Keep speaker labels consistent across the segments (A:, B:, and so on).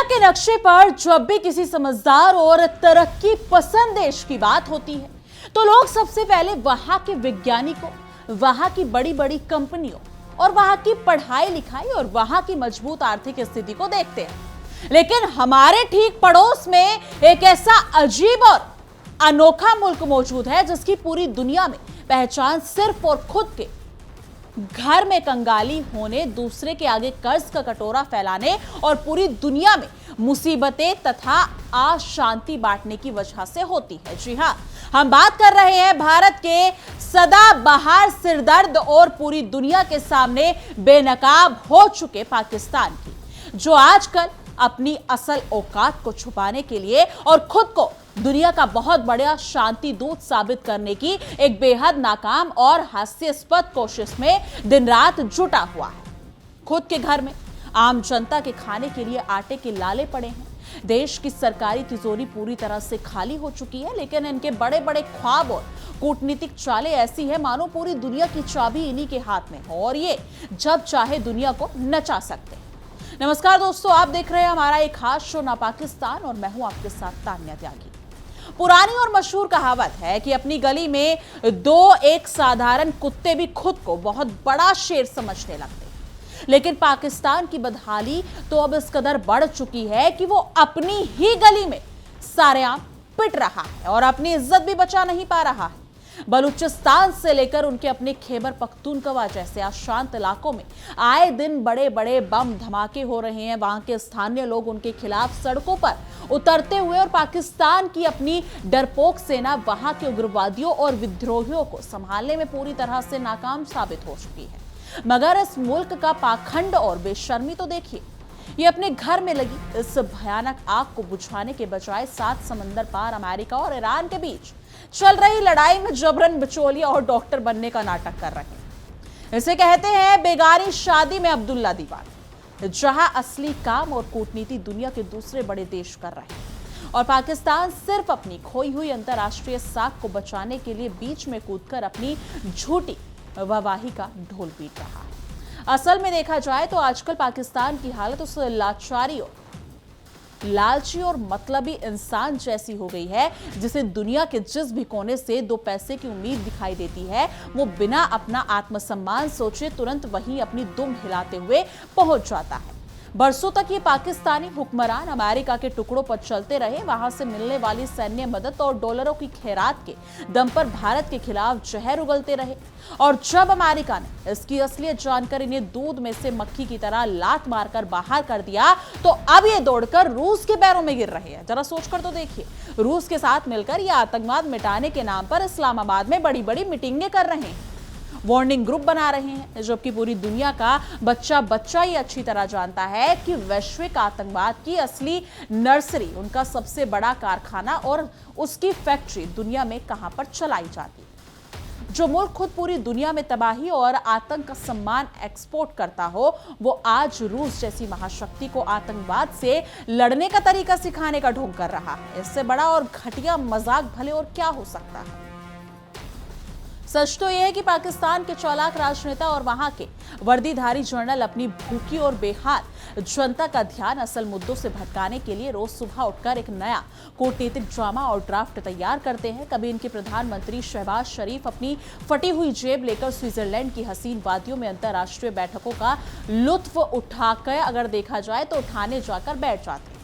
A: के नक्शे पर जब भी किसी समझदार और तरक्की पसंद देश की बात होती है तो लोग सबसे पहले वहां के वैज्ञानिकों, वहां की बड़ी बड़ी कंपनियों और वहां की पढ़ाई लिखाई और वहां की मजबूत आर्थिक स्थिति को देखते हैं। लेकिन हमारे ठीक पड़ोस में एक ऐसा अजीब और अनोखा मुल्क मौजूद है जिसकी पूरी दुनिया में पहचान सिर्फ और खुद के घर में कंगाली होने, दूसरे के आगे कर्ज का कटोरा फैलाने और पूरी दुनिया में मुसीबतें तथा अशांति बांटने की वजह से होती है। जी हां, हम बात कर रहे हैं भारत के सदाबहार सिरदर्द और पूरी दुनिया के सामने बेनकाब हो चुके पाकिस्तान की, जो आजकल अपनी असल औकात को छुपाने के लिए और खुद को दुनिया का बहुत बड़ा शांति दूत साबित करने की एक बेहद नाकाम और हास्यास्पद कोशिश में दिन रात जुटा हुआ है। खुद के घर में आम जनता के खाने के लिए आटे के लाले पड़े हैं। देश की सरकारी तिजोरी पूरी तरह से खाली हो चुकी है, लेकिन इनके बड़े बड़े ख्वाब और कूटनीतिक चालें ऐसी है मानो पूरी दुनिया की चाबी इन्हीं के हाथ में हो और ये जब चाहे दुनिया को नचा सकते हैं। नमस्कार दोस्तों, आप देख रहे हैं हमारा एक खास शो ना पाकिस्तान और मैं हूं आपके साथ तान्या त्यागी। पुरानी और मशहूर कहावत है कि अपनी गली में दो एक साधारण कुत्ते भी खुद को बहुत बड़ा शेर समझने लगते हैं, लेकिन पाकिस्तान की बदहाली तो अब इस कदर बढ़ चुकी है कि वो अपनी ही गली में सारेआम पिट रहा है और अपनी इज्जत भी बचा नहीं पा रहा है। बलूचिस्तान से लेकर उनके अपने खैबर पख्तूनख्वा जैसे अशांत इलाकों में आए दिन बड़े बड़े बम धमाके हो रहे हैं। वहां के स्थानीय लोग उनके खिलाफ सड़कों पर उतरते हुए और पाकिस्तान की अपनी डरपोक सेना वहां के उग्रवादियों और विद्रोहियों को संभालने में पूरी तरह से नाकाम साबित हो चुकी है। मगर इस मुल्क का पाखंड और बेशर्मी तो देखिए, ये अपने घर में लगी इस भयानक आग को बुझाने के बजाय 7 समंदर पार अमेरिका और ईरान के बीच चल रही लड़ाई में जबरन बिचौलिया और डॉक्टर बनने का नाटक कर रहे हैं। इसे कहते हैं बेगानी शादी में अब्दुल्ला दीवाना, जहां असली काम और कूटनीति दुनिया के दूसरे बड़े देश कर रहे हैं और पाकिस्तान सिर्फ अपनी खोई हुई अंतर्राष्ट्रीय साख को बचाने के लिए बीच में कूदकर अपनी झूठी वाहवाही का ढोल पीट रहा है। असल में देखा जाए तो आजकल पाकिस्तान की हालत उस लालची और मतलबी इंसान जैसी हो गई है जिसे दुनिया के जिस भी कोने से 2 पैसे की उम्मीद दिखाई देती है, वो बिना अपना आत्मसम्मान सोचे तुरंत वहीं अपनी दुम हिलाते हुए पहुंच जाता है। बरसों तक ये पाकिस्तानी हुक्मरान अमेरिका के टुकड़ों पर चलते रहे, वहां से मिलने वाली सैन्य मदद और डॉलरों की खैरात के दम पर भारत के खिलाफ जहर उगलते रहे और जब अमेरिका ने इसकी असलियत जानकर इन्हें दूध में से मक्खी की तरह लात मारकर बाहर कर दिया तो अब ये दौड़कर रूस के पैरों में गिर रहे हैं। जरा सोचकर तो देखिए, रूस के साथ मिलकर ये आतंकवाद मिटाने के नाम पर इस्लामाबाद में बड़ी बड़ी मीटिंगें कर रहे हैं, वार्निंग ग्रुप बना रहे हैं, जबकि पूरी दुनिया का बच्चा ही अच्छी तरह जानता है कि वैश्विक आतंकवाद की असली नर्सरी, उनका सबसे बड़ा कारखाना और उसकी फैक्ट्री दुनिया में कहां पर चलाई जाती है। जो मुल्क खुद पूरी दुनिया में तबाही और आतंक का सम्मान एक्सपोर्ट करता हो, वो आज रूस जैसी महाशक्ति को आतंकवाद से लड़ने का तरीका सिखाने का ढोंग कर रहा है। इससे बड़ा और घटिया मजाक भले और क्या हो सकता है। सच तो यह है कि पाकिस्तान के चालाक राजनेता और वहां के वर्दीधारी जनरल अपनी भूखी और बेहाल जनता का ध्यान असल मुद्दों से भटकाने के लिए रोज सुबह उठकर एक नया कूटनीतिक ड्रामा और ड्राफ्ट तैयार करते हैं। कभी इनके प्रधानमंत्री शहबाज शरीफ अपनी फटी हुई जेब लेकर स्विट्जरलैंड की हसीन वादियों में अंतर्राष्ट्रीय बैठकों का लुत्फ उठाकर, अगर देखा जाए तो उठाने जाकर बैठ जाते हैं,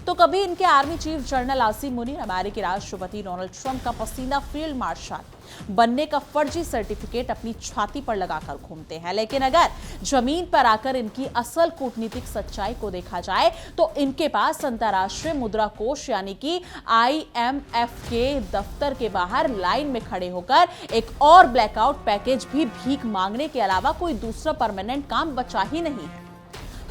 A: तो कभी इनके army chief general Asim Munir अमेरिकी राष्ट्रपति डोनाल्ड ट्रंप का पसीना फील्ड मार्शल बनने का फर्जी सर्टिफिकेट अपनी छाती पर लगाकर घूमते हैं। लेकिन अगर जमीन पर आकर इनकी असल कूटनीतिक सच्चाई को देखा जाए तो इनके पास अंतर्राष्ट्रीय मुद्रा कोष यानी कि IMF के दफ्तर के बाहर लाइन में खड़े होकर एक और ब्लैकआउट पैकेज भी भीख मांगने के अलावा कोई दूसरा परमानेंट काम बचा ही नहीं है।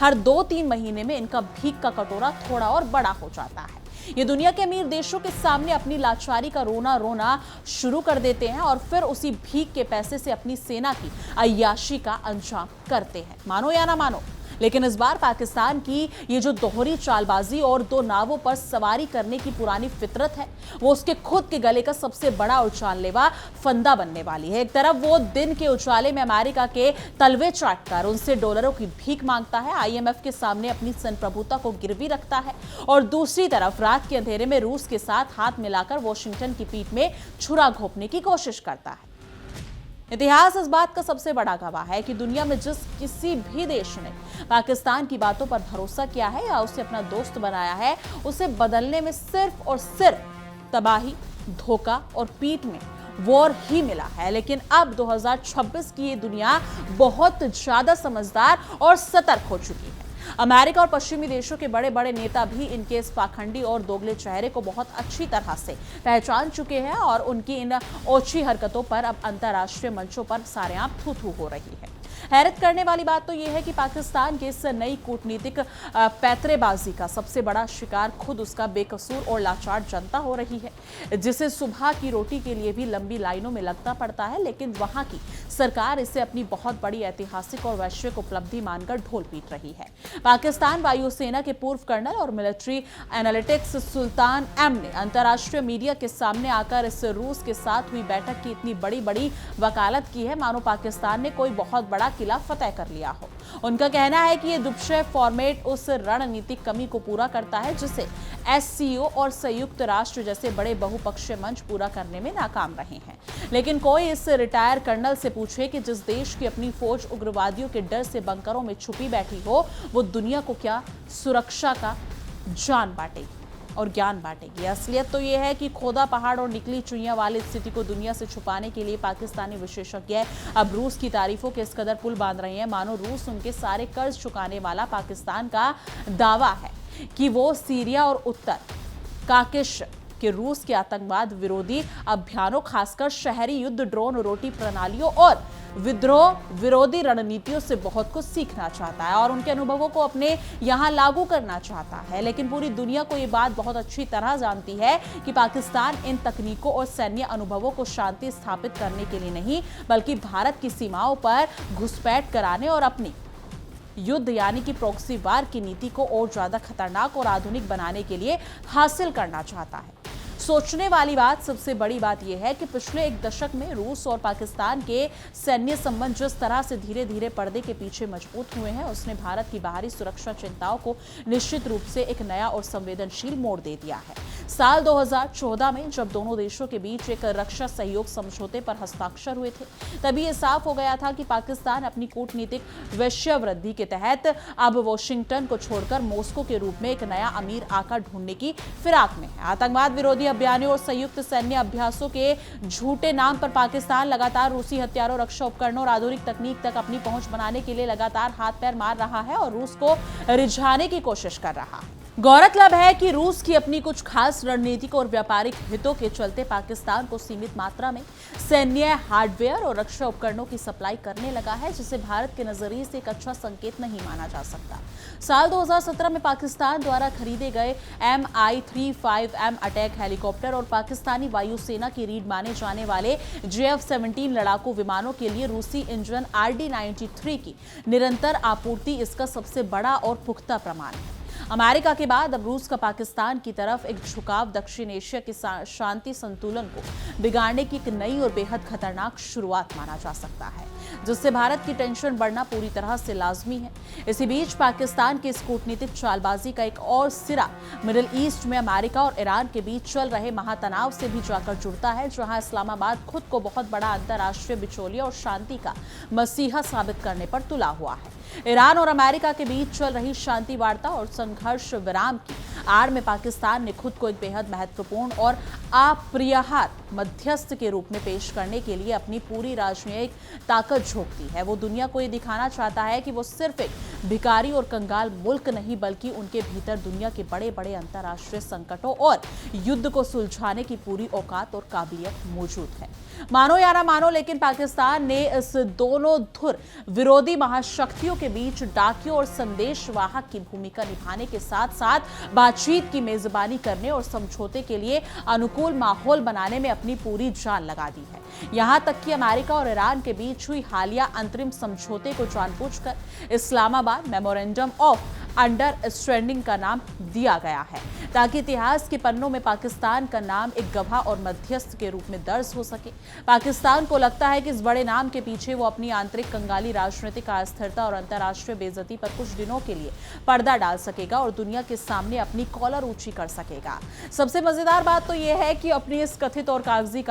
A: हर 2-3 महीने में इनका भीख का कटोरा थोड़ा और बड़ा हो जाता है। ये दुनिया के अमीर देशों के सामने अपनी लाचारी का रोना शुरू कर देते हैं और फिर उसी भीख के पैसे से अपनी सेना की अय्याशी का अंजाम करते हैं। मानो या ना मानो, लेकिन इस बार पाकिस्तान की ये जो दोहरी चालबाजी और दो नावों पर सवारी करने की पुरानी फितरत है, वो उसके खुद के गले का सबसे बड़ा और जानलेवा फंदा बनने वाली है। एक तरफ वो दिन के उजाले में अमेरिका के तलवे चाटकर उनसे डॉलरों की भीख मांगता है, IMF के सामने अपनी संप्रभुता को गिरवी रखता है, और दूसरी तरफ रात के अंधेरे में रूस के साथ हाथ मिलाकर वॉशिंगटन की पीठ में छुरा घोंपने की कोशिश करता है। इतिहास इस बात का सबसे बड़ा गवाह है कि दुनिया में जिस किसी भी देश ने पाकिस्तान की बातों पर भरोसा किया है या उसे अपना दोस्त बनाया है, उसे बदलने में सिर्फ और सिर्फ तबाही, धोखा और पीठ में वॉर ही मिला है। लेकिन अब 2026 की ये दुनिया बहुत ज्यादा समझदार और सतर्क हो चुकी है। अमेरिका और पश्चिमी देशों के बड़े बड़े नेता भी इनके इस पाखंडी और दोगले चेहरे को बहुत अच्छी तरह से पहचान चुके हैं और उनकी इन ओछी हरकतों पर अब अंतर्राष्ट्रीय मंचों पर सारेआम थू-थू हो रही है। हैरत करने वाली बात तो यह है कि पाकिस्तान की इस नई कूटनीतिक पैतरेबाजी का सबसे बड़ा शिकार खुद उसका बेकसूर और लाचार जनता हो रही है, जिसे सुबह की रोटी के लिए भी लंबी लाइनों में लगना पड़ता है। लेकिन वहां की सरकार इसे अपनी बहुत बड़ी ऐतिहासिक और वैश्विक उपलब्धि मानकर ढोल पीट रही है। पाकिस्तान वायुसेना के पूर्व कर्नल और मिलिट्री एनालिटिक्स सुल्तान एम ने अंतर्राष्ट्रीय मीडिया के सामने आकर इस रूस के साथ हुई बैठक की इतनी बड़ी बड़ी वकालत की है मानो पाकिस्तान ने कोई बहुत बड़ा किला फतेह कर लिया हो। उनका कहना है कि ये दुबशे फॉर्मेट उस रणनीतिक कमी को पूरा करता है जिसे SCO और संयुक्त राष्ट्र जैसे बड़े बहुपक्षीय मंच पूरा करने में नाकाम रहे हैं। लेकिन कोई इस रिटायर कर्नल से पूछे कि जिस देश की अपनी फौज उग्रवादियों के डर से बंकरों में छुपी बैठी हो, वो दुनिया को क्या सुरक्षा का जान बांटेगी और ज्ञान बांटेगी। असलियत तो यह है कि खोदा पहाड़ और निकली चुइयां वाली स्थिति को दुनिया से छुपाने के लिए पाकिस्तानी विशेषज्ञ अब रूस की तारीफों के इस कदर पुल बांध रहे हैं मानो रूस उनके सारे कर्ज चुकाने वाला। पाकिस्तान का दावा है कि वो सीरिया और उत्तर काकेश कि रूस के आतंकवाद विरोधी अभियानों, खासकर शहरी युद्ध, ड्रोन रोटी प्रणालियों और विद्रोह विरोधी रणनीतियों से बहुत कुछ सीखना चाहता है और उनके अनुभवों को अपने यहां लागू करना चाहता है। लेकिन पूरी दुनिया को ये बात बहुत अच्छी तरह जानती है कि पाकिस्तान इन तकनीकों और सैन्य अनुभवों को शांति स्थापित करने के लिए नहीं, बल्कि भारत की सीमाओं पर घुसपैठ कराने और अपनी युद्ध यानी कि प्रॉक्सी वार की नीति को और ज्यादा खतरनाक और आधुनिक बनाने के लिए हासिल करना चाहता है। सोचने वाली बात, सबसे बड़ी बात यह है कि पिछले एक दशक में रूस और पाकिस्तान के सैन्य संबंध जिस तरह से धीरे धीरे पर्दे के पीछे मजबूत हुए हैं, उसने भारत की बाहरी सुरक्षा चिंताओं को निश्चित रूप से एक नया और संवेदनशील मोड़ दे दिया है। साल 2014 में जब दोनों देशों के बीच एक रक्षा सहयोग समझौते पर हस्ताक्षर हुए थे, तभी यह साफ हो गया था कि पाकिस्तान अपनी कूटनीतिक वैश्यवृद्धि के तहत अब वॉशिंगटन को छोड़कर मॉस्को के रूप में एक नया अमीर आका ढूंढने की फिराक में है। आतंकवाद विरोधी अभियानों और संयुक्त सैन्य अभ्यासों के झूठे नाम पर पाकिस्तान लगातार रूसी हथियारों, रक्षा उपकरणों और आधुनिक तकनीक तक अपनी पहुंच बनाने के लिए लगातार हाथ पैर मार रहा है और रूस को रिझाने की कोशिश कर रहा है। गौरतलब है कि रूस की अपनी कुछ खास रणनीतिक और व्यापारिक हितों के चलते पाकिस्तान को सीमित मात्रा में सैन्य हार्डवेयर और रक्षा उपकरणों की सप्लाई करने लगा है, जिसे भारत के नजरिए से एक अच्छा संकेत नहीं माना जा सकता। साल 2017 में पाकिस्तान द्वारा खरीदे गए Mi-35M अटैक हेलीकॉप्टर और पाकिस्तानी वायुसेना की रीढ़ माने जाने वाले JF-17 लड़ाकू विमानों के लिए रूसी इंजन RD-93 की निरंतर आपूर्ति इसका सबसे बड़ा और पुख्ता प्रमाण है। अमेरिका के बाद अब रूस का पाकिस्तान की तरफ एक झुकाव दक्षिण एशिया के शांति संतुलन को बिगाड़ने की एक नई और बेहद खतरनाक शुरुआत माना जा सकता है, जिससे भारत की टेंशन बढ़ना पूरी तरह से लाजमी है। इसी बीच पाकिस्तान की इस कूटनीतिक चालबाजी का एक और सिरा मिडिल ईस्ट में अमेरिका और ईरान के बीच चल रहे महातनाव से भी जाकर जुड़ता है, जहां इस्लामाबाद खुद को बहुत बड़ा अंतर्राष्ट्रीय बिचौलिया और शांति का मसीहा साबित करने पर तुला हुआ है। ईरान और अमेरिका के बीच चल रही शांति वार्ता और संघर्ष विराम की आड़ में पाकिस्तान ने खुद को एक बेहद महत्वपूर्ण और अप्रियहार मध्यस्थ के रूप में पेश करने के लिए अपनी पूरी राजनयिक ताकत झोंक दी है। वो दुनिया को ये दिखाना चाहता है कि वो सिर्फ एक भिखारी और कंगाल मुल्क नहीं, बल्कि उनके भीतर दुनिया के बड़े बड़े अंतर्राष्ट्रीय संकटों और युद्ध को सुलझाने की पूरी औकात और काबिलियत मौजूद है। मानो या ना मानो, लेकिन पाकिस्तान ने इस दोनों धुर विरोधी महाशक्तियों के बीच डाकियों और संदेशवाहक की भूमिका निभाने के साथ साथ बातचीत की मेजबानी करने और समझौते के लिए अनुकूल माहौल बनाने में अपनी पूरी जान लगा दी है। यहां तक कि अमेरिका और ईरान के बीच हुई हालिया अंतरिम समझौते को जानबूझकर इस्लामाबाद मेमोरेंडम ऑफ अंडरस्टैंडिंग का नाम दिया गया है, ताकि इतिहास के पन्नों में पाकिस्तान का नाम एक गवाह और मध्यस्थ के रूप में दर्ज हो सके। पाकिस्तान को लगता है कि इस बड़े नाम के पीछे वो अपनी आंतरिक कंगाली राजनीतिक अस्थिरता और अंतर्राष्ट्रीय बेइज्जती पर कुछ दिनों के लिए पर्दा डाल सकेगा और दुनिया के सामने अपनी कॉलर ऊंची कर सकेगा। सबसे मजेदार बात तो यह है कि अपनी इस कथित और कागजी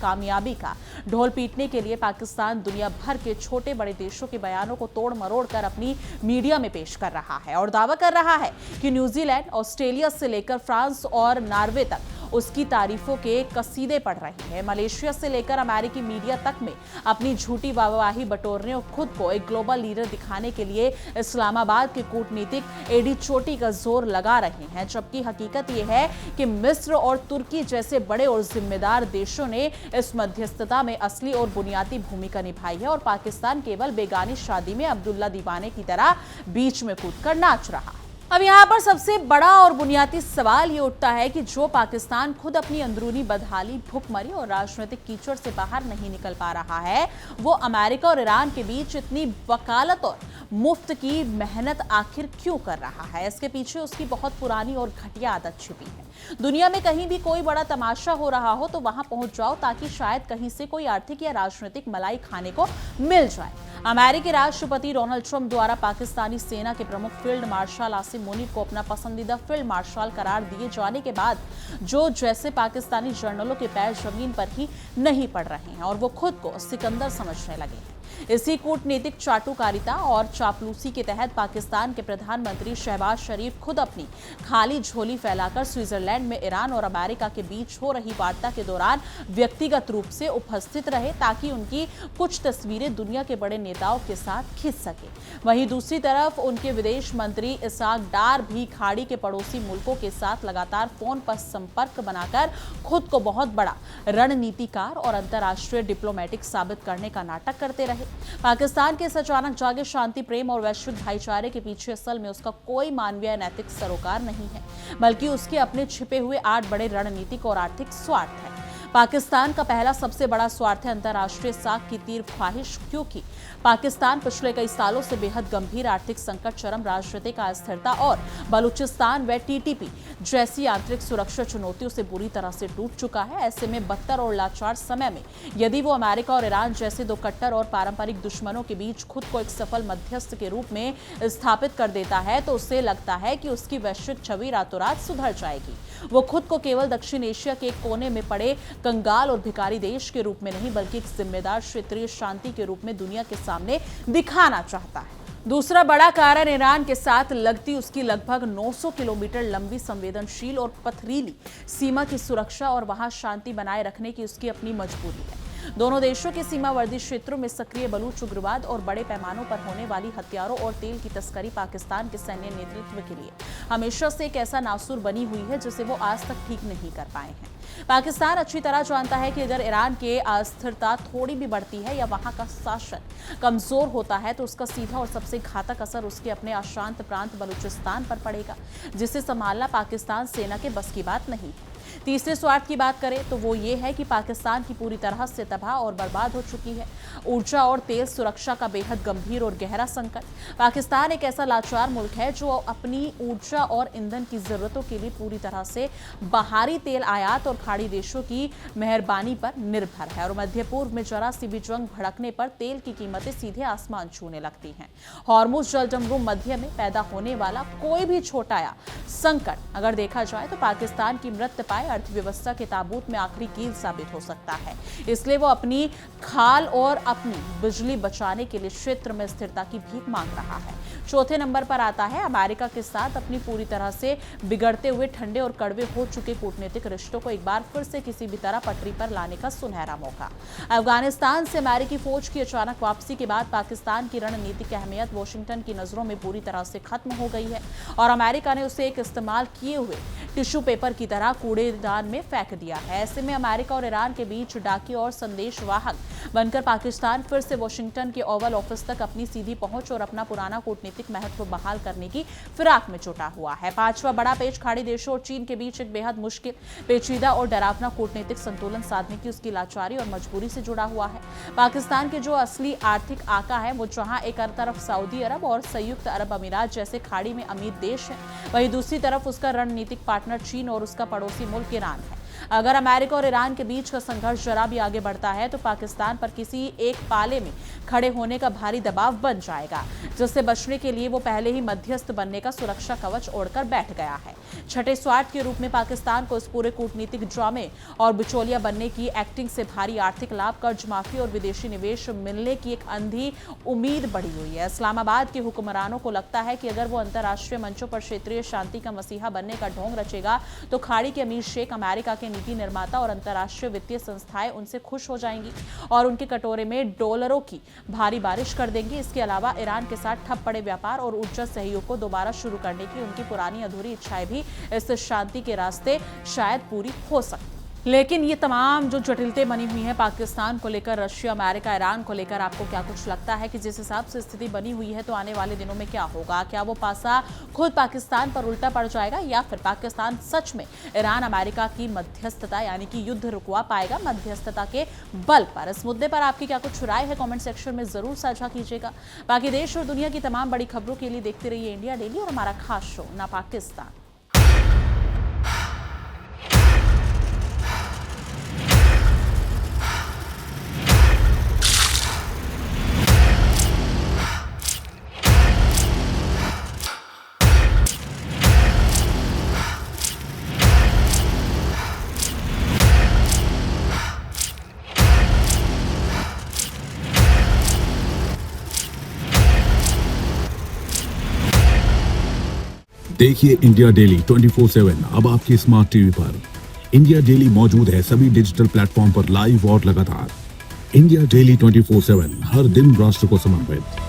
A: कामयाबी का ढोल पीटने के लिए पाकिस्तान दुनिया भर के छोटे बड़े देशों के बयानों को तोड़ मरोड़ कर अपनी मीडिया में पेश कर रहा है और दावा कर रहा है कि न्यूजीलैंड, ऑस्ट्रेलिया से लेकर फ्रांस और नॉर्वे तक उसकी तारीफों के कसीदे पढ़ रहे हैं। मलेशिया से लेकर अमेरिकी मीडिया तक में अपनी झूठी वाहवाही बटोरने और खुद को एक ग्लोबल लीडर दिखाने के लिए इस्लामाबाद के कूटनीतिक एड़ी चोटी का जोर लगा रहे हैं, जबकि हकीकत यह है कि मिस्र और तुर्की जैसे बड़े और जिम्मेदार देशों ने इस मध्यस्थता में असली और बुनियादी भूमिका निभाई है और पाकिस्तान केवल बेगानी शादी में अब्दुल्ला दीवाने की तरह बीच में कूदकर नाच रहा है। अब यहाँ पर सबसे बड़ा और बुनियादी सवाल ये उठता है कि जो पाकिस्तान खुद अपनी अंदरूनी बदहाली, भुखमरी और राजनीतिक कीचड़ से बाहर नहीं निकल पा रहा है, वो अमेरिका और ईरान के बीच इतनी वकालत और मुफ्त की मेहनत आखिर क्यों कर रहा है? इसके पीछे उसकी बहुत पुरानी और घटिया आदत छिपी है। दुनिया में कहीं भी कोई बड़ा तमाशा हो रहा हो तो वहां पहुंच जाओ, ताकि शायद कहीं से कोई आर्थिक या राजनीतिक मलाई खाने को मिल जाए। अमेरिकी राष्ट्रपति डोनाल्ड ट्रंप द्वारा पाकिस्तानी सेना के प्रमुख फील्ड मार्शल आसिम मुनीर को अपना पसंदीदा फील्ड मार्शल करार दिए जाने के बाद जो जैसे पाकिस्तानी जनरलों के पैर जमीन पर ही नहीं पड़ रहे हैं और वो खुद को सिकंदर समझने लगे हैं। इसी कूटनीतिक चाटुकारिता और चापलूसी के तहत पाकिस्तान के प्रधानमंत्री शहबाज शरीफ खुद अपनी खाली झोली फैलाकर स्विट्जरलैंड में ईरान और अमेरिका के बीच हो रही वार्ता के दौरान व्यक्तिगत रूप से उपस्थित रहे, ताकि उनकी कुछ तस्वीरें दुनिया के बड़े नेताओं के साथ खिंच सके। वहीं दूसरी तरफ उनके विदेश मंत्री इसाक डार भी खाड़ी के पड़ोसी मुल्कों के साथ लगातार फोन पर संपर्क बनाकर खुद को बहुत बड़ा रणनीतिकार और अंतर्राष्ट्रीय डिप्लोमेटिक साबित करने का नाटक करते रहे। पाकिस्तान के इस अचानक जागे शांति प्रेम और वैश्विक भाईचारे के पीछे असल में उसका कोई मानवीय नैतिक सरोकार नहीं है, बल्कि उसके अपने छिपे हुए 8 बड़े रणनीतिक और आर्थिक स्वार्थ है। पाकिस्तान का पहला सबसे बड़ा स्वार्थ है अंतर्राष्ट्रीय साख की तीव्र ख्वाहिश, क्योंकि पाकिस्तान पिछले कई सालों से बेहद गंभीर आर्थिक संकट, चरम राजनीतिक अस्थिरता और बलूचिस्तान व टीटीपी जैसी आंतरिक सुरक्षा चुनौतियों से बुरी तरह से टूट चुका है। ऐसे में बदतर और लाचार समय में यदि वो अमेरिका और ईरान जैसे दो कट्टर और पारंपरिक दुश्मनों के बीच खुद को एक सफल मध्यस्थ के रूप में स्थापित कर देता है, तो उसे लगता है कि उसकी वैश्विक छवि रातों रात सुधर जाएगी। वो खुद को केवल दक्षिण एशिया के एक कोने में पड़े कंगाल और भिखारी देश के रूप में नहीं, बल्कि एक जिम्मेदार क्षेत्रीय शांति के रूप में दुनिया के सामने दिखाना चाहता है। दूसरा बड़ा कारण ईरान के साथ लगती उसकी लगभग 900 किलोमीटर लंबी संवेदनशील और पथरीली सीमा की सुरक्षा और वहां शांति बनाए रखने की उसकी अपनी मजबूरी है। दोनों देशों के सीमावर्ती क्षेत्रों में सक्रिय बलूच उग्रवाद और बड़े पैमानों पर होने वाली हथियारों और तेल की तस्करी पाकिस्तान के सैन्य नेतृत्व के लिए हमेशा से एक ऐसा नासूर बनी हुई है जिसे वो आज तक ठीक नहीं कर पाए हैं। पाकिस्तान अच्छी तरह जानता है कि अगर ईरान की अस्थिरता थोड़ी भी बढ़ती है या वहां का शासन कमजोर होता है, तो उसका सीधा और सबसे घातक असर उसके अपने अशांत प्रांत बलूचिस्तान पर पड़ेगा, जिसे संभालना पाकिस्तान सेना के बस की बात नहीं है। तीसरे स्वार्थ की बात करें तो वो ये है कि पाकिस्तान की पूरी तरह से तबाह और बर्बाद हो चुकी है ऊर्जा और तेल सुरक्षा का बेहद गंभीर और गहरा संकट। पाकिस्तान एक ऐसा लाचार मुल्क है जो अपनी ऊर्जा और ईंधन की जरूरतों के लिए पूरी तरह से बाहरी तेल आयात और खाड़ी देशों की मेहरबानी पर निर्भर है और मध्य पूर्व में जरा सी भी जंग भड़कने पर तेल की कीमतें सीधे आसमान छूने लगती हैं। हॉर्मुज जलजमरूम मध्य में पैदा होने वाला कोई भी छोटा या संकट अगर देखा जाए तो पाकिस्तान की मृत पाए अर्थव्यवस्था के ताबूत में आखिरी कील साबित हो सकता है। इसलिए वो अपनी खाल और अपनी बिजली बचाने के लिए क्षेत्र में स्थिरता की भीख मांग रहा है। चौथे नंबर पर आता है अमेरिका के साथ अपनी पूरी तरह से बिगड़ते हुए ठंडे और कड़वे हो चुके कूटनीतिक रिश्तों को एक बार फिर से किसी भी तरह पटरी पर लाने का सुनहरा मौका। अफगानिस्तान से अमेरिकी फौज की अचानक वापसी के बाद पाकिस्तान की रणनीतिक अहमियत वॉशिंगटन की नजरों में पूरी तरह से खत्म हो गई है और अमेरिका ने उसे एक इस्तेमाल किए हुए टिश्यू पेपर की तरह कूड़ेदान में फेंक दिया है। ऐसे में अमेरिका और ईरान के बीच डाकी और संदेशवाहक बनकर पाकिस्तान फिर से वॉशिंगटन के ओवल ऑफिस तक अपनी सीधी पहुंच और अपना पुराना कूटनीतिक कूटनीतिक महत्व बहाल करने की फिराक में जुटा हुआ है। पांचवा बड़ा पेच खाड़ी देशों और चीन के बीच एक बेहद मुश्किल, पेचीदा और डरावना कूटनीतिक संतुलन साधने की उसकी लाचारी और मजबूरी से जुड़ा हुआ है। पाकिस्तान के जो असली आर्थिक आका है वो जहां एक तरफ सऊदी अरब और संयुक्त अरब अमीरात जैसे खाड़ी में अमीर देश है, वहीं दूसरी तरफ उसका रणनीतिक पार्टनर चीन और उसका पड़ोसी मुल्क ईरान है। अगर अमेरिका और ईरान के बीच का संघर्ष जरा भी आगे बढ़ता है तो पाकिस्तान पर किसी एक पाले में खड़े होने का भारी दबाव बन जाएगा, जिससे बचने के लिए वो पहले ही मध्यस्थ बनने का सुरक्षा कवच ओढ़कर बैठ गया है। छठे स्वार्थ के रूप में पाकिस्तान को इस पूरे कूटनीतिक ड्रामे और बिचौलिया बनने की एक्टिंग से भारी आर्थिक लाभ, कर्ज माफी और विदेशी निवेश मिलने की एक अंधी उम्मीद बढ़ी हुई है। इस्लामाबाद के हुक्मरानों को लगता है कि अगर वो अंतर्राष्ट्रीय मंचों पर क्षेत्रीय शांति का मसीहा बनने का ढोंग रचेगा तो खाड़ी के अमीर शेख, अमेरिका के नीति निर्माता और अंतर्राष्ट्रीय वित्तीय संस्थाएं उनसे खुश हो जाएंगी और उनके कटोरे में डॉलरों की भारी बारिश कर देंगी। इसके अलावा ईरान के साथ ठप पड़े व्यापार और ऊर्जा सहयोग को दोबारा शुरू करने की उनकी पुरानी अधूरी इच्छाएं भी इस शांति के रास्ते शायद पूरी हो सकती। लेकिन ये तमाम जो जटिलताएं बनी हुई हैं पाकिस्तान को लेकर, रशिया, अमेरिका, ईरान को लेकर, आपको क्या कुछ लगता है कि जिस हिसाब से स्थिति बनी हुई है तो आने वाले दिनों में क्या होगा? क्या वो पासा खुद पाकिस्तान पर उल्टा पड़ जाएगा या फिर पाकिस्तान सच में ईरान, अमेरिका की मध्यस्थता यानी कि युद्ध रुकवा पाएगा मध्यस्थता के बल पर? इस मुद्दे पर आपकी क्या कुछ राय है? कॉमेंट सेक्शन में जरूर साझा कीजिएगा। बाकी देश और दुनिया की तमाम बड़ी खबरों के लिए देखते रहिए इंडिया डेली और हमारा खास शो ना पाकिस्तान।
B: देखिए इंडिया डेली 24/7 अब आपके स्मार्ट टीवी पर। इंडिया डेली मौजूद है सभी डिजिटल प्लेटफॉर्म पर लाइव और लगातार। इंडिया डेली 24/7 हर दिन राष्ट्र को समर्पित।